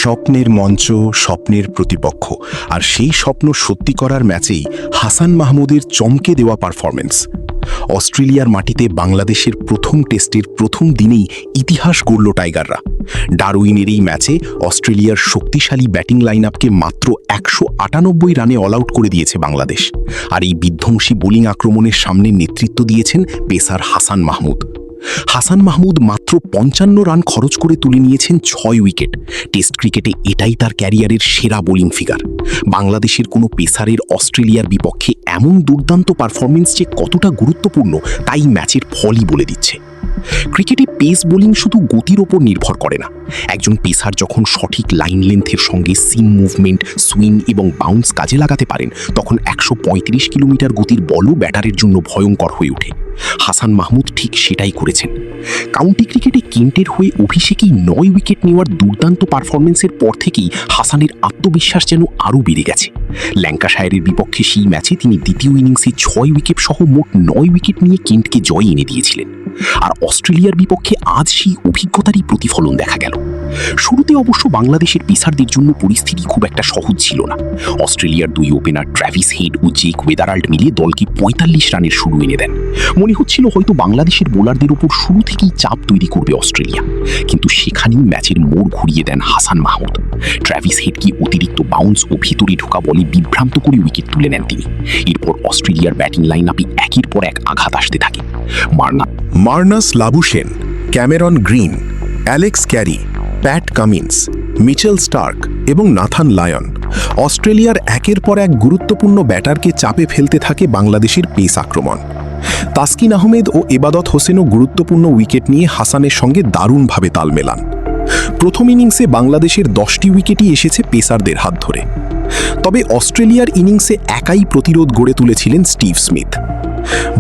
স্বপ্নের মঞ্চ, স্বপ্নের প্রতিপক্ষ, আর সেই স্বপ্ন সত্যি করার ম্যাচেই হাসান মাহমুদের চমকে দেওয়া পারফরমেন্স। অস্ট্রেলিয়ার মাটিতে বাংলাদেশের প্রথম টেস্টের প্রথম দিনেই ইতিহাস গড়ল টাইগাররা। ডারউইনের এই ম্যাচে অস্ট্রেলিয়ার শক্তিশালী ব্যাটিং লাইনআপকে মাত্র 198 রানে অল আউট করে দিয়েছে বাংলাদেশ। আর এই বিধ্বংসী বোলিং আক্রমণের সামনে নেতৃত্ব দিয়েছেন পেসার হাসান মাহমুদ। হাসান মাহমুদ মাত্র 55 রান খরচ করে তুলে নিয়েছেন 6 উইকেট। টেস্ট ক্রিকেটে এটাই তার ক্যারিয়ারের সেরা বোলিং ফিগার। বাংলাদেশের কোনো পেসারের অস্ট্রেলিয়ার বিপক্ষে এমন দুর্দান্ত পারফরমেন্স যে কতটা গুরুত্বপূর্ণ তাই ম্যাচের ফলই বলে দিচ্ছে। ক্রিকেটে পেস বোলিং শুধু গতির ওপর নির্ভর করে না। একজন পেসার যখন সঠিক লাইন লেন্থের সঙ্গে সিম মুভমেন্ট, সুইং এবং বাউন্স কাজে লাগাতে পারেন, তখন 135 কিলোমিটার গতির বলও ব্যাটারের জন্য ভয়ঙ্কর হয়ে ওঠে। হাসান মাহমুদ ঠিক সেটাই করেছেন। কাউন্টি ক্রিকেটে কেন্টের হয়ে অভিষেকেই 9 উইকেট নেওয়ার দুর্দান্ত পারফরমেন্সের পর থেকেই হাসানের আত্মবিশ্বাস যেন আরও বেড়ে গেছে। ল্যাঙ্কাশায়ারের বিপক্ষে সেই ম্যাচে তিনি দ্বিতীয় ইনিংসে 6 উইকেট সহ মোট 9 উইকেট নিয়ে কেন্টকে জয় এনে দিয়েছিলেন। আর অস্ট্রেলিয়ার বিপক্ষে আজ সেই অভিজ্ঞতারই প্রতিফলন দেখা গেল। শুরুতে অবশ্য বাংলাদেশের পেসারদের জন্য পরিস্থিতি খুব একটা সহজ ছিল না। অস্ট্রেলিয়ার 2 ওপেনার ট্র্যাভিস হেড ও জেক ওয়েদারাল্ড মিলে দলকে 45 রানের শুরু এনে দেন। মনে হচ্ছিল হয়তো বাংলাদেশের বোলারদের উপর শুরু থেকেই চাপ তৈরি করবে অস্ট্রেলিয়া, কিন্তু সেখানেই ম্যাচের মোড় ঘুরিয়ে দেন হাসান মাহমুদ। ট্র্যাভিস হেডকে অতিরিক্ত বাউন্স ও ভিতরে ঢোকা বলে বিভ্রান্ত করে উইকেট তুলে নেন তিনি। এরপর অস্ট্রেলিয়ার ব্যাটিং লাইনআপে একের পর এক আঘাত আসতে থাকে। Marnus Labuschagne, Cameron Green, Alex Carey, Pat Cummins, Mitchell Starc এবং নাথান লায়ন, অস্ট্রেলিয়ার একের পর এক গুরুত্বপূর্ণ ব্যাটারকে চাপে ফেলতে থাকে বাংলাদেশের পেস আক্রমণ। তাসকিন আহমেদ ও এবাদত হোসেনও গুরুত্বপূর্ণ উইকেট নিয়ে হাসানের সঙ্গে দারুণভাবে তাল মেলান। প্রথম ইনিংসে বাংলাদেশের 10টি উইকেটই এসেছে পেসারদের হাত ধরে। তবে অস্ট্রেলিয়ার ইনিংসে একাই প্রতিরোধ গড়ে তুলেছিলেন স্টিভ স্মিথ।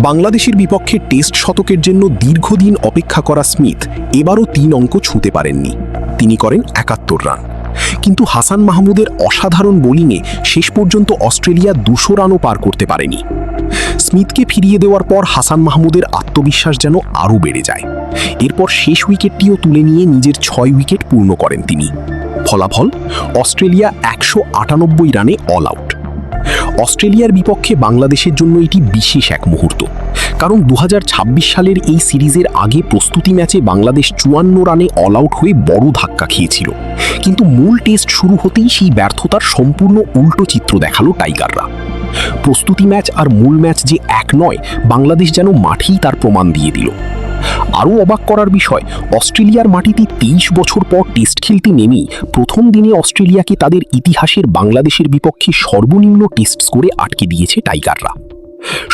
বাংলাদেশের বিপক্ষে টেস্ট শতকের জন্য দীর্ঘদিন অপেক্ষা করা স্মিথ এবারও 3 অঙ্ক ছুঁতে পারেননি। তিনি করেন 71 রান। কিন্তু হাসান মাহমুদের অসাধারণ বোলিংয়ে শেষ পর্যন্ত অস্ট্রেলিয়া 200 রানও পার করতে পারেনি। স্মিথকে ফিরিয়ে দেওয়ার পর হাসান মাহমুদের আত্মবিশ্বাস যেন আরও বেড়ে যায়। এরপর শেষ উইকেটটিও তুলে নিয়ে নিজের 6 উইকেট পূর্ণ করেন তিনি। ফলাফল, অস্ট্রেলিয়া 198 রানে অল আউট। অস্ট্রেলিয়ার বিপক্ষে বাংলাদেশের জন্য এটি বিশেষ এক মুহূর্ত, কারণ 2026 সালের এই সিরিজের আগে প্রস্তুতি ম্যাচে বাংলাদেশ 54 রানে অল আউট হয়ে বড় ধাক্কা খেয়েছিল। কিন্তু মূল টেস্ট শুরু হতেই সেই ব্যর্থতার সম্পূর্ণ উল্টো চিত্র দেখালো টাইগাররা। প্রস্তুতি ম্যাচ আর মূল ম্যাচ যে এক নয়, বাংলাদেশ যেন মাঠেই তার প্রমাণ দিয়ে দিল। আরও অবাক করার বিষয়, অস্ট্রেলিয়ার মাটিতে 23 বছর পর টেস্ট খেলতে নেমেই প্রথম দিনে অস্ট্রেলিয়াকে তাদের ইতিহাসের বাংলাদেশের বিপক্ষে সর্বনিম্ন টেস্ট স্কোরে আটকে দিয়েছে টাইগাররা।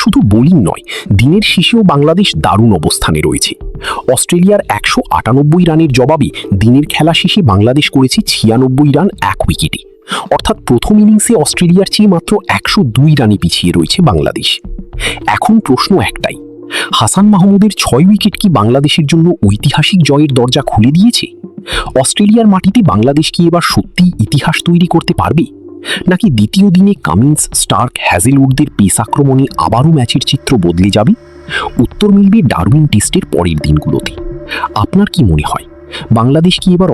শুধু বোলিং নয়, দিনের শেষেও বাংলাদেশ দারুণ অবস্থানে রয়েছে। অস্ট্রেলিয়ার 198 রানের জবাবে দিনের খেলা শেষে বাংলাদেশ করেছে 96 রান 1 উইকেটে। অর্থাৎ প্রথম ইনিংসে অস্ট্রেলিয়ার চেয়ে মাত্র 102 রানে পিছিয়ে রয়েছে বাংলাদেশ। এখন প্রশ্ন একটাই, হাসান মাহমুদের 6 উইকেট কি বাংলাদেশের জন্য ঐতিহাসিক জয়ের দরজা খুলে দিয়েছে? অস্ট্রেলিয়ার মাটিতে বাংলাদেশ কি এবার সত্যিই ইতিহাস তৈরি করতে পারবে, নাকি দ্বিতীয় দিনে কামিন্স, স্টার্ক, হ্যাজেলউডদের পেস আক্রমণে আবারও ম্যাচের চিত্র বদলে যাবে? উত্তর মিলবে ডারউইন টেস্টের পরের দিনগুলোতে। আপনার কি মনে হয়, বাংলাদেশ কি এবার